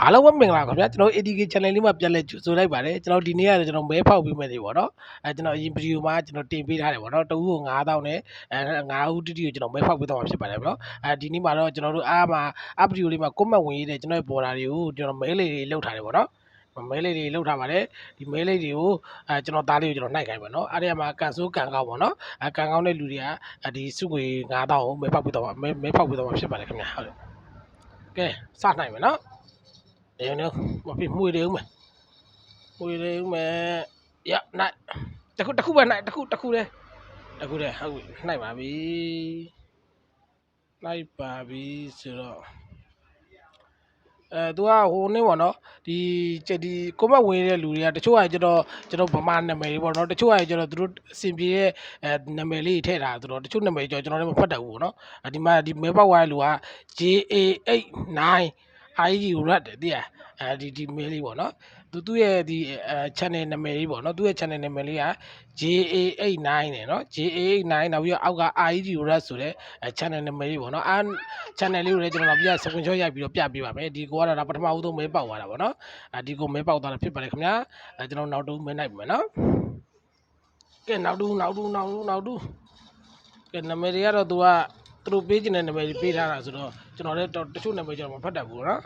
အားလုံးပဲမင်္ဂလာပါခင်ဗျာကျွန်တော် ADK channel လေးမှာပြန်လဲကြိုဆိုလိုက်ပါတယ်ကျွန်တော်ဒီနေ့ကတော့ကျွန်တော်မဲဖောက်ပြီးမယ်နေပေါ့နော်ကျွန်တော်အရင်ဗီဒီယိုမှာကျွန်တော်တင်ပေးထားတယ်ပေါ့နော်တဦးကို9000နဲ့9ဦးတိတိကိုကျွန်တော်မဲဖောက်ပေးတော့မှာဖြစ်ပါတယ်ပေါ့နော်ဒီနေ့မှာတော့ကျွန်တော်တို့အားမှာအဗီဒီယိုလေးမှာ comment ဝင်ရေးတဲ့ကျွန်တော်ရဲ့ပေါ်တာတွေကိုကျွန်တော်မဲလေးတွေလောက်ထားတယ်ပေါ့နော်မဲလေးတွေလောက်ထားပါတယ်ဒီမဲလေးတွေကိုကျွန်တော်သားလေးကိုကျွန်တော်နှိုက်ခိုင်းပါနော်အဲ့ဒီမှာကန်ဆိုးကန်ကောက်ပေါ့နော်ကန်ကောက်တဲ့လူတွေကဒီစုငွေ9000ကိုမဲဖောက်ပေးတော့မဲဖောက်ပေးတော့မှာဖြစ်ပါတယ်ခင်ဗျာဟုတ်တယ်ကဲစနိုင်မယ်နော်เดี๋ยวมาพี่มุ้ยเดี๋ยวมาอย่าไหนตะคุไปไหนตะคุเลยဟုတ်ไหนပါပြီလိုက်ပါပြီဆိုတော့သူကဟိုနေ့ပေါ့နော်ဒီကိုမဝင်တဲ့လူတွေကတချို့ကကျွန်တော်ဗမာနာမည်ပေါ့နော်တချို့ကကျွန်တော်သူတို့အစင်ပြေတဲ့နာမည်လေးထည့်ထားဆိုတော့တချို့နာမည်ကျွန်တော်လည်းမဖတ်တတ်ဘူးပေါ့နော်ဒီမှာဒီမဲပေါက်ဝိုင်းလူက JA89 IG ကိုရက်တယ်တိရဒီမဲလေးပေါ့နော်သူ့ရဲ့ဒီchannel နာမည်လေးပေါ့နော်သူ့ရဲ့ channel နာမည်လေးက JA89 နဲ့နော် JA89 နောက်ပြီးတော့အောက်က IG ကိုရက်ဆိုတဲ့ channel နာမည်လေးပေါ့နော်channel လေးကိုလည်းကျွန်တော်ပြစကွန်ရှော့ရိုက်ပြီးတော့ပြပေးပါမယ်ဒီကိုကတော့ပထမဦးဆုံးမဲပေါက်သွားတာပေါ့နော်ဒီကိုမဲပေါက်သွားတာဖြစ်ပါတယ်ခင်ဗျာကျွန်တော်နောက်တူမဲနိုင်မယ်နော်ကဲနောက်တူကဲနာမည်တွေကတော့သူတို့ပေးခြင်းတဲ့နာမည်တွေပေးထားတာဆိုတော့ကျွန်တော်လည်းတချို့နာမည်ကျွန်တော်မဖတ်တတ်ဘူးနော်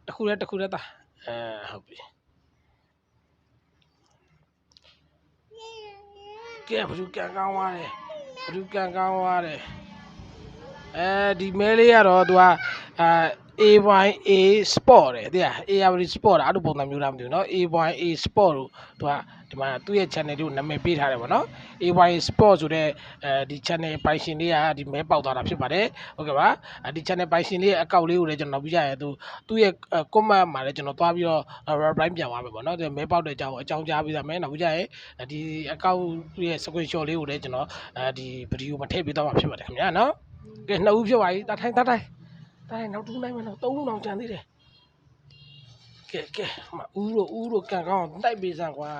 တခုတည်းသားဟုတ်ပြီကဲဘလူကန်ကောင်းသွားတယ်ဒီမဲလေးကတော့သူကAYA Sport တဲ့တိရ AYA Sport အဲ့လိုပုံစံမျိုးလားမသိဘူးเนาะ AYA Sport လို့သူကဒီမှာသူ့ရဲ့ channel ကိုနာမည်ပေးထားတယ်ပေါ့နော် AYA Sport ဆိုတဲ့ဒီ channel ပိုင်ရှင်လေးကဒီမဲပေါက်သွားတာဖြစ်ပါတယ်ဟုတ်ကဲ့ပါဒီ channel ပိုင်ရှင်လေးရဲ့အကောင့်လေးကိုလည်းကျွန်တော်ပြရရင်သူ့ရဲ့ comment မှာလည်းကျွန်တော်သွားပြီးတော့ reply ပြန်သွားမယ်ပေါ့နော်မဲပေါက်တဲ့အကြောင်းကြားပေးသားမယ်နောက်ပြရရင်ဒီအကောင့်ရဲ့ screenshot လေးကိုလည်းကျွန်တော်ဒီဗီဒီယိုမှာထည့်ပေးသွားမှာဖြစ်ပါတယ်ခင်ဗျာနော်ကဲ2ဦးဖြစ်ပါပြီတာထိုင်နောက်တူးနိုင်မယ်နော်3ဦးအောင်ကြံသေးတယ်ကဲမဦးတို့ကန်ကောင်းတိုက်ပေးစမ်းကွာ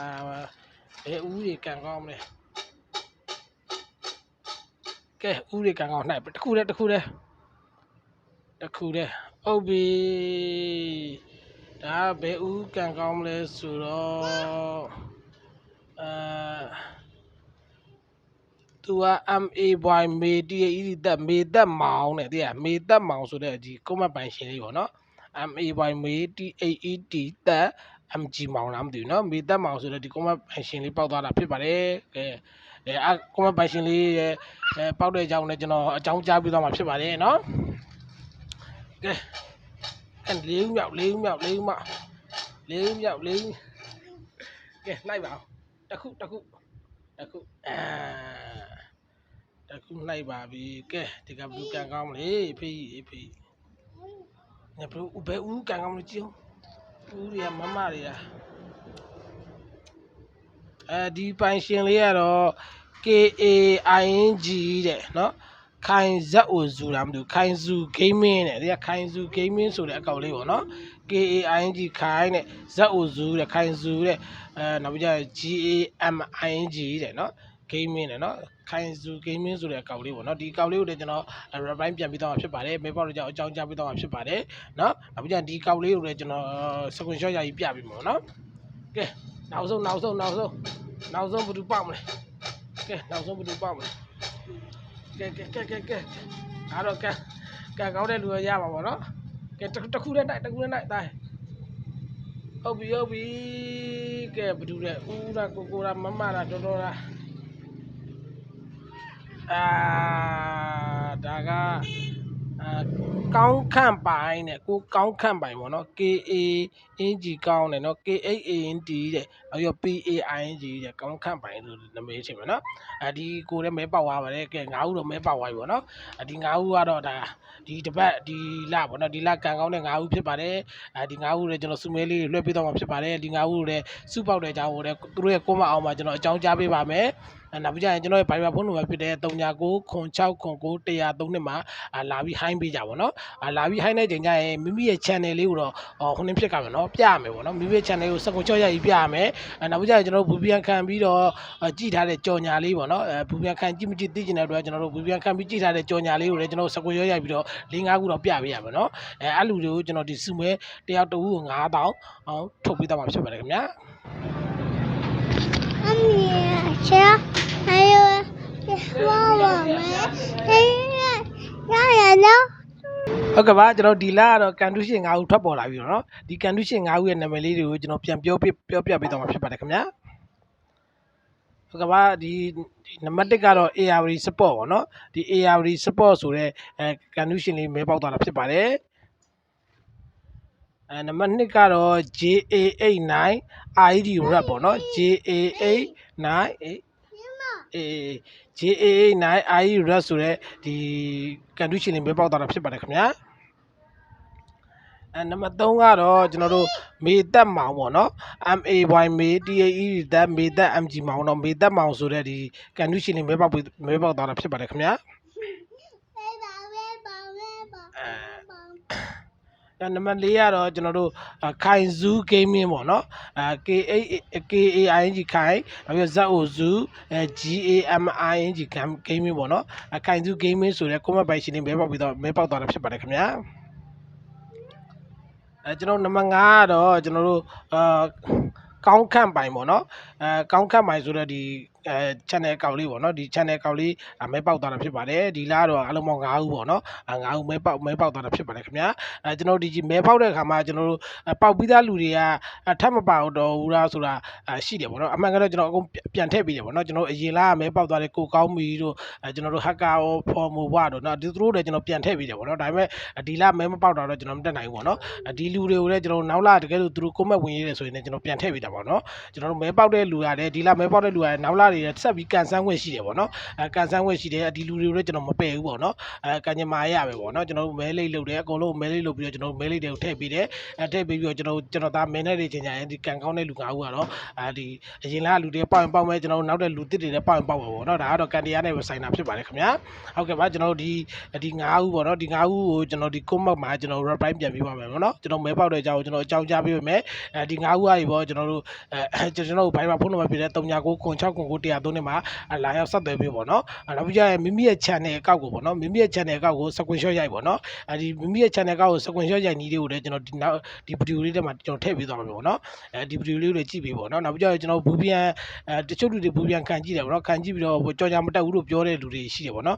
ဘယ်ဦးတွေကန်ကောင်းမလဲကဲဦးတွေကန်ကောင်းနှိုက်တခုတည်းဟုတ်ပြီဒါဘယ်ဦးကန်ကောင်းမလဲဆိုတော့သူက MA boy မေတီသက်မေသက်မောင်နဲ့တဲ့မေသက်မောင်ဆိုတဲ့ဒီ comment ပိုင်ရှင်လေးပေါ့နော် MA boy မေတီသက် MG မောင်လားမသိဘူးเนาะမေသက်မောင်ဆိုတဲ့ဒီ comment ပိုင်ရှင်လေးပေါက်သွားတာဖြစ်ပါတယ်ကဲcomment ပိုင်ရှင်လေးရဲ့ပေါက်တဲ့အကြောင်းနဲ့ကျွန်တော်အကြောင်းကြားပြီးသွားမှာဖြစ်ပါတယ်เนาะကဲ၄ဦးမြောက်ကဲလိုက်ပါအောင်တခုလိုက်ပါပြီကဲဒီကဘလူးကန်ကောင်းမလေးဖေးညဘလူးဘယ်ဦးကန်ကောင်းမလို့ကြည့်အောင်ဦးတွေကမမတွေကဒီပိုင်ရှင်လေးကတော့ KAING တဲ့เนาะခိုင်ဇက်အိုဇူလားမသိဘူးခိုင်ဇူ gaming တဲ့ဒီကခိုင်ဇူ gaming ဆိုတဲ့အကောင့်လေးပေါ့နော် KAING ခိုင်နဲ့ဇက်အိုဇူတဲ့ခိုင်ဇူတဲ့နောက်ပြီးကြ GAMING တဲ့เนาะ gaming တဲ့เนาะခိုင်ဇူ gaming ဆိုတဲ့အကောင့်လေးပေါ့နော်ဒီအကောင့်လေးကိုလည်းကျွန်တော် reply ပြန်ပြီးတော့မှာဖြစ်ပါတယ်မဲပေါက်တော့အကြောင်းကြားပြီးတော့မှာဖြစ်ပါတယ်เนาะနောက်ပြီးကြဒီအကောင့်လေးကိုလည်းကျွန်တော် screenshot ရပြီးပြပြီးမှာเนาะကဲနောက်ဆုံးဘယ်သူပေါက်မလဲကဲနောက်ဆုံးဘယ်သူပေါက်မလဲကဲအားတော့ကဲကောင်းတဲ့လူရပါပေါ့နော်ကဲတခုတည်းတိုက်တိုင်းဟုတ်ပြီကဲဘယ်သူလဲဦးလားကိုလားမမလားတော်လားဒါကကောင်းခန့်ပိုင်နဲ့ကိုကောင်းခန့်ပိုင်ပေါ့နော် KANG ကောင်းတယ်နော် KAAND တဲ့နောက်ပြီး PAING တဲ့ကောင်းခန့်ပိုင်လို့နာမည်ချိန်ပါနော်ဒီကိုလည်းမဲပေါက်သွားပါတယ်ကဲ9ဦးတော့မဲပေါက်သွားပြီပေါ့နော်ဒီ9ဦးကတော့ဒါဒီတပတ်ဒီလပေါ့နော်ဒီလကန်ကောင်းတဲ့9ဦးဖြစ်ပါတယ်ဒီ9ဦးလည်းကျွန်တော်စုမဲလေးတွေလွှဲပေးတော့မှာဖြစ်ပါတယ်ဒီ9ဦးလည်းစုပေါက်တဲ့အကြောင်းကိုလည်းသူတို့ရဲ့commentအောင်မှာကျွန်တော်အကြောင်းကြားပေးပါမယ် နောက်ပြီးကြရင်ကျွန်တော်ရဲ့ Viber ဖုန်းနံပါတ်ဖြစ်တဲ့3996091031မှာလာပြီး high ပေးကြပါတော့လာပြီး high တဲ့ချိန်ကျရင်မိမိရဲ့ channel လေးကိုတော့ဟိုနေ့ဖြစ်ကြမယ်နော်ပြရမယ်ပေါ့နော်မိမိရဲ့ channel ကိုစကွန်ချော့ရိုက်ပြီးပြရမယ်နောက်ပြီးကြရင်ကျွန်တော်ဘူပြန်ခံပြီးတော့ကြည့်ထားတဲ့ကြော်ညာလေးပေါ့နော်ဘူပြန်ခံကြည့်မကြည့်သိချင်တဲ့အတွက်ကျွန်တော်တို့ဘူပြန်ခံပြီးကြည့်ထားတဲ့ကြော်ညာလေးကိုလည်းကျွန်တော်စကွန်ချော့ရိုက်ပြီးတော့၄-၅ခုတော့ပြပေးရမယ်နော်အဲ့လူတွေကိုကျွန်တော်ဒီစုမဲတယောက်တစ်ခုကို9000ထုတ်ပေးတော့မှာဖြစ်ပါတယ်ခင်ဗျာအမေချာအယောဝါဝမဲအေးရနော်ဟုတ်ကဲ့ပါကျွန်တော်ဒီလကတော့ကန်တူးရှင်9ဦးထွက်ပေါ်လာပြီနော်ဒီကန်တူးရှင်9ဦးရဲ့နာမည်လေးတွေကိုကျွန်တော်ပြန်ပြောပြပေးတော့မှာဖြစ်ပါတယ်ခင်ဗျာဟုတ်ကဲ့ပါဒီနံပါတ်1ကတော့ ARD support ပေါ့နော်ဒီ ARD support ဆိုတဲ့ကန်တူးရှင်လေးမဲပေါက်သွားတာဖြစ်ပါတယ်နံပါတ်2ကတော့ JA89 ID rap ပေါ့နော် JA89 JA89 ID rap ဆိုတဲ့ဒီကန်တူးရှင်လေးမဲပေါက်သွားတာဖြစ်ပါတယ်ခင်ဗျာနံပါတ်3ကတော့ကျွန်တော်တို့မေသက်မောင်ပေါ့နော် MAY မေ TAE သက်မေသက် MG မောင်တော့မေသက်မောင်ဆိုတဲ့ဒီကန်တူးရှင်လေးမဲပေါက်သွားတာဖြစ်ပါတယ်ခင်ဗျာနံပါတ်4ကတော့ကျွန်တော်တို့ခိုင်ဇူး gaming ပေါ့နော်KAING ခိုင်နောက်ပြီး ZO ဇူးGAMING gaming ပေါ့နော်ခိုင်ဇူး gaming ဆိုတဲ့ comment ပိုင်ရှင်လေးမဲပေါက်သွားတာဖြစ်ပါတယ်ခင်ဗျာကျွန်တော်နံပါတ်5ကတော့ကျွန်တော်တို့ကောင်းခန့်ပိုင်ပေါ့နော်ကောင်းခန့်ပိုင်ဆိုတော့ဒီchannel အကောင့်လေးပေါ့နော်ဒီ channel အကောင့်လေးမဲပေါက်သွားတာဖြစ်ပါတယ်ဒီလားတော့အလုံးပေါင်း9ဦးပေါ့နော်9ဦးမဲပေါက်သွားတာဖြစ်ပါတယ်ခင်ဗျာကျွန်တော်ဒီမဲပေါက်တဲ့အခါမှာကျွန်တော်တို့ပေါက်ပြီးသားလူတွေကထပ်မပေါက်တော့ဘူးလားဆိုတာရှိတယ်ပေါ့နော်အမှန်ကတော့ကျွန်တော်အကုန်ပြန်ထည့်ပြီးတယ်ပေါ့နော်ကျွန်တော်အရင်လားမဲပေါက်သွားတဲ့ကိုကောင်းမီတို့ကျွန်တော်တို့ hacker ဖော်မူဘွားတို့နော်ဒီသူတို့လည်းကျွန်တော်ပြန်ထည့်ပြီးတယ်ပေါ့နော်ဒါပေမဲ့ဒီလားမဲမပေါက်တော့ကျွန်တော်မတက်နိုင်ဘူးပေါ့နော်ဒီလူတွေကိုလည်းကျွန်တော်နောက်လာတကယ်လို့သူတို့ comment ဝင်ရေးတယ်ဆိုရင်လည်းကျွန်တော်ပြန်ထည့်ပြီးတာပေါ့နော်ကျွန်တော်တို့မဲပေါက်တဲ့လူရတယ်ဒီလားမဲပေါက်တဲ့လူရတယ်နောက်လာတွေဆက်ပြီးကန်ဆန်းခွင့်ရှိတယ်ပေါ့နော်ကန်ဆန်းခွင့်ရှိတယ်ဒီလူတွေကိုလည်းကျွန်တော်မပယ်ဘူးပေါ့နော်ကန်ညမာရပဲပေါ့နော်ကျွန်တော်တို့မဲလိတ်လုပ်တယ်အကုန်လုံးမဲလိတ်လုပ်ပြီးတော့ကျွန်တော်တို့မဲလိတ်တွေကိုထည့်ပေးတယ်ထည့်ပေးပြီးတော့ကျွန်တော်သားမဲနဲ့တွေချင်းကြရင်ဒီကန်ကောင်းတဲ့လူ9ဦးကတော့ဒီအရင်လားလူတွေပေါက်ရင်ပေါက်မယ်ကျွန်တော်တို့နောက်တဲ့လူတစ်တွေလည်းပေါက်ရင်ပေါက်ပါပေါ့နော်ဒါကတော့ကန်တရားနဲ့ပဲဆိုင်တာဖြစ်ပါတယ်ခင်ဗျာဟုတ်ကဲ့ပါကျွန်တော်တို့ဒီ9ဦးပေါ့နော်ဒီ9ဦးကိုကျွန်တော်ဒီ comment မှာကျွန်တော် reply ပြန်ပေးပါမယ်ပေါ့နော်ကျွန်တော်မဲပေါက်တဲ့အကြောင်းကိုကျွန်တော်အကြောင်းကြားပေးပါမယ်ဒီ9ဦးကနေပေါ့ကျွန်တော်တို့Viber ဖုန်းနံပါတ်ပြတဲ့3996091031မှာလာရောက်ဆက်သွယ်ပေးပေါ့နော်နောက်ပြီးကြရင်မိမိရဲ့ channel အကောင့်ကိုပေါ့နော်မိမိရဲ့ channel အကောင့်ကို screenshot ရိုက်ပေါ့နော်ဒီမိမိရဲ့ channel အကောင့်ကို screenshot ရိုက်နည်းလေးကိုလည်းကျွန်တော်ဒီနောက်ဒီ video လေးထဲမှာကျွန်တော်ထည့်ပေးသွားမှာပေါ့နော်ဒီ video လေးကိုလည်းကြည့်ပေးပေါ့နော်နောက်ပြီးကြရင်ကျွန်တော်ဘူပြန်တချို့လူတွေဘူပြန်ခံကြည့်တယ်ပေါ့နော်ခံကြည့်ပြီးတော့ကြော်ညာမတက်ဘူးလို့ပြောတဲ့လူတွေရှိတယ်ပေါ့နော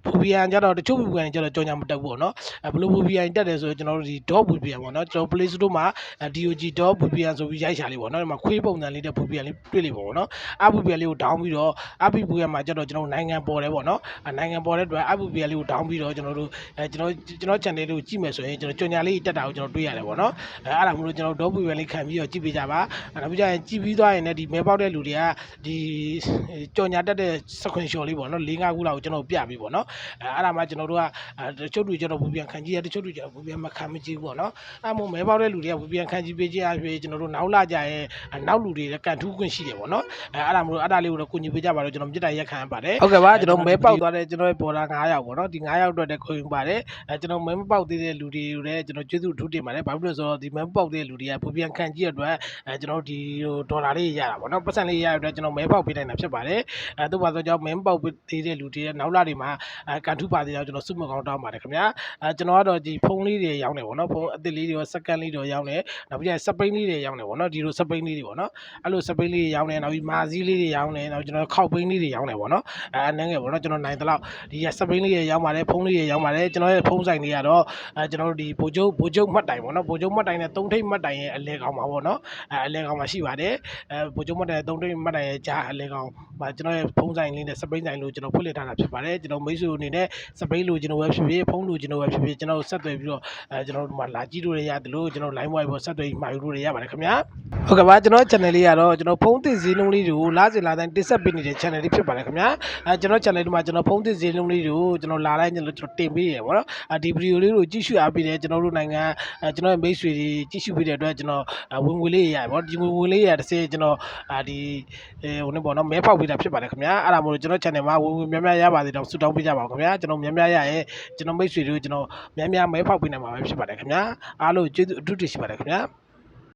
်ဘူပီယန်ကြတော့တချို့ဘူပီယန်ကြတော့ကြော်ညာမတက်ဘူးပေါ့နော်ဘလို့ဘူပီယန်တက်တယ်ဆိုတော့ကျွန်တော်တို့ဒီ dot ဘူပီယန်ပေါ့နော်ကျွန်တော် Play Store မှာ DOG dot ဘူပီယန်ဆိုပြီးရိုက်ချလေးပေါ့နော်ဒီမှာခွေးပုံစံလေးတဲ့ဘူပီယန်လေးတွေ့လိမ့်ပေါ့နော်ဘူပီယန်လေးကိုဒေါင်းပြီးတော့ဘူပီယန်မှာကြတော့ကျွန်တော်နိုင်ငံပေါ်တယ်ပေါ့နော်နိုင်ငံပေါ်တဲ့အတွက်ဘူပီယန်လေးကိုဒေါင်းပြီးတော့ကျွန်တော်တို့ကျွန်တော် channel လေးကိုကြည့်မယ်ဆိုရင်ကျွန်တော်ကြော်ညာလေးတက်တာကိုကျွန်တော်တွေ့ရတယ်ပေါ့နော်အဲ့ဒါမျိုးလို့ကျွန်တော် dot ဘူပီယန်လေးခံပြီးတော့ကြည့်ပေးကြပါနောက်ပြီးကြရင်ကြည့်ပြီးသွားရင်လည်းဒီမဲပေါက်တဲ့လူတွေကဒီကြော်ညာတက်တဲ့ screenshot လေးပေါ့နော်၄-၅ခုလောက်ကိုကျွန်တော်ပြပေးပေါ့နော်အဲ့ဒါမှကျွန်တော်တို့ကတချို့လူကျွန်တော်ဘူပြန်ခံကြည့်ရတချို့လူကျွန်တော်ဘူပြန်မခံမကြည့်ဘူးပေါ့နော်အဲ့မို့မဲပေါက်တဲ့လူတွေကဘူပြန်ခံကြည့်ပေးခြင်းအပြင်ကျွန်တော်တို့နောက်လာကြရင်နောက်လူတွေလည်းကန်ထူးခွင့်ရှိတယ်ပေါ့နော်အဲ့ဒါမို့အဲ့ဒါလေးကိုတော့ကိုညီပေးကြပါတော့ကျွန်တော်မြစ်တိုင်ရက်ခံပါတယ်ဟုတ်ကဲ့ပါကျွန်တော်မဲပေါက်သွားတဲ့ကျွန်တော်ရဲ့ပေါ်လာ9ယောက်ပေါ့နော်ဒီ9ယောက်အတွက်လည်းခွင့်ပါတယ်ကျွန်တော်မဲမပေါက်သေးတဲ့လူတွေကိုလည်းကျွန်တော်ကျေးဇူးထူးတင်ပါတယ်ဘာဖြစ်လို့လဲဆိုတော့ဒီမဲမပေါက်တဲ့လူတွေကဘူပြန်ခံကြည့်ရတဲ့အတွက်ကျွန်တော်ဒီဒေါ်လာလေးရတာပေါ့နော်ပတ်စံလေးရတဲ့အတွက်ကျွန်တော်မဲပေါက်ပေးနိုင်တာဖြစ်ပါတယ်သို့ပါဆိုကြောင့်မဲမပေါက်သေးတဲ့လူတွေရဲ့နောက်လာတွေမှာကန်ထူးပါသေးတယ်ကျွန်တော်စုမကောင်းတောင်းပါတယ်ခင်ဗျာကျွန်တော်ကတော့ဒီဖုန်းလေးတွေရောင်းတယ်ပေါ့နော်ဖုန်းအသစ်လေးတွေရောစက္ကန့်လေးတွေရောင်းတယ်နောက်ပြီးစပိန်လေးတွေရောင်းတယ်ပေါ့နော်ဒီလိုစပိန်လေးတွေပေါ့နော်အဲ့လိုစပိန်လေးတွေရောင်းတယ်နောက်ပြီးမာဇီးလေးတွေရောင်းတယ်နောက်ကျွန်တော်ခောက်ပိန်းလေးတွေရောင်းတယ်ပေါ့နော်နည်းငယ်ပေါ့နော်ကျွန်တော်နိုင်တဲ့လောက်ဒီစပိန်လေးတွေရောင်းပါတယ်ဖုန်းလေးတွေရောင်းပါတယ်ကျွန်တော်ရဲ့ဖုန်းဆိုင်လေးကတော့ကျွန်တော်တို့ဒီဘိုးချုပ်မှတ်တိုင်ပေါ့နော်ဘိုးချုပ်မှတ်တိုင်နဲ့3ထိပ်မှတ်တိုင်ရဲ့အလဲကောင်ပါပေါ့နော်အလဲကောင်မှာရှိပါတယ်ဘိုးချုပ်မှတ်တိုင်3ထိပ်မှတ်တိုင်ရဲ့ကြားအလဲကောင်မှာကျွန်တော်ရဲ့ဖုန်းဆိုင်လေးနဲ့စပိန်ဆိုင်လို့ကျွန်တော်ဖွင့်လှစ်ထားတာဖြစ်ပါတယ်ကျွန်တော်မိတ်ဆွေ ကိုအနေနဲ့စပိတ်လိုချင်လို့ပဲဖြစ်ဖြစ်ဖုန်းလိုချင်လို့ပဲဖြစ်ဖြစ်ကျွန်တော်ဆက်သွယ်ပြီးတော့ကျွန်တော်တို့မှာလာကြည့်လို့ရတယ်လို့ကျွန်တော် line wire ပေါ်ဆက်သွယ်မှာယူလို့ရပါတယ်ခင်ဗျာဟုတ်ကဲ့ပါကျွန်တော် channel လေးကတော့ကျွန်တော်ဖုန်းသစ်ဈေးနှုန်းလေးတွေကိုလာစဉ်လာတိုင်းတင်ဆက်ပေးနေတဲ့ channel လေးဖြစ်ပါတယ်ခင်ဗျာကျွန်တော် channel လေးမှာကျွန်တော်ဖုန်းသစ်ဈေးနှုန်းလေးတွေကိုကျွန်တော်လာတိုင်းကျွန်တော်တင်ပေးရပါတော့ဒီဗီဒီယိုလေးကိုကြည့်ရှုအားပေးတယ်ကျွန်တော်တို့နိုင်ငံကျွန်တော်မိတ်ဆွေတွေကြည့်ရှုပေးတဲ့အတွက်ကျွန်တော်ဝင်ငွေလေးရပါတော့ဒီငွေလေးရတစ်စဲကျွန်တော်ဒီဟိုနေ့ပေါ့နော်မဲဖောက်ပေးတာဖြစ်ပါတယ်ခင်ဗျာအဲ့ဒါမို့လို့ကျွန်တော် channel မှာဝင်များများရပါသေးတော့ဆုတောင်းပေးကြပါဦးခင်ဗျာကျွန်တော်များများရရဲ့ကျွန်တော်မိတ်ဆွေတွေကိုကျွန်တော်များများမဲဖောက်ပေးနိုင်မှာပဲဖြစ်ပါတယ်ခင်ဗျာအားလုံးကျေးဇူးအထူးတင်ရှိပါတယ်ခင်ဗျာ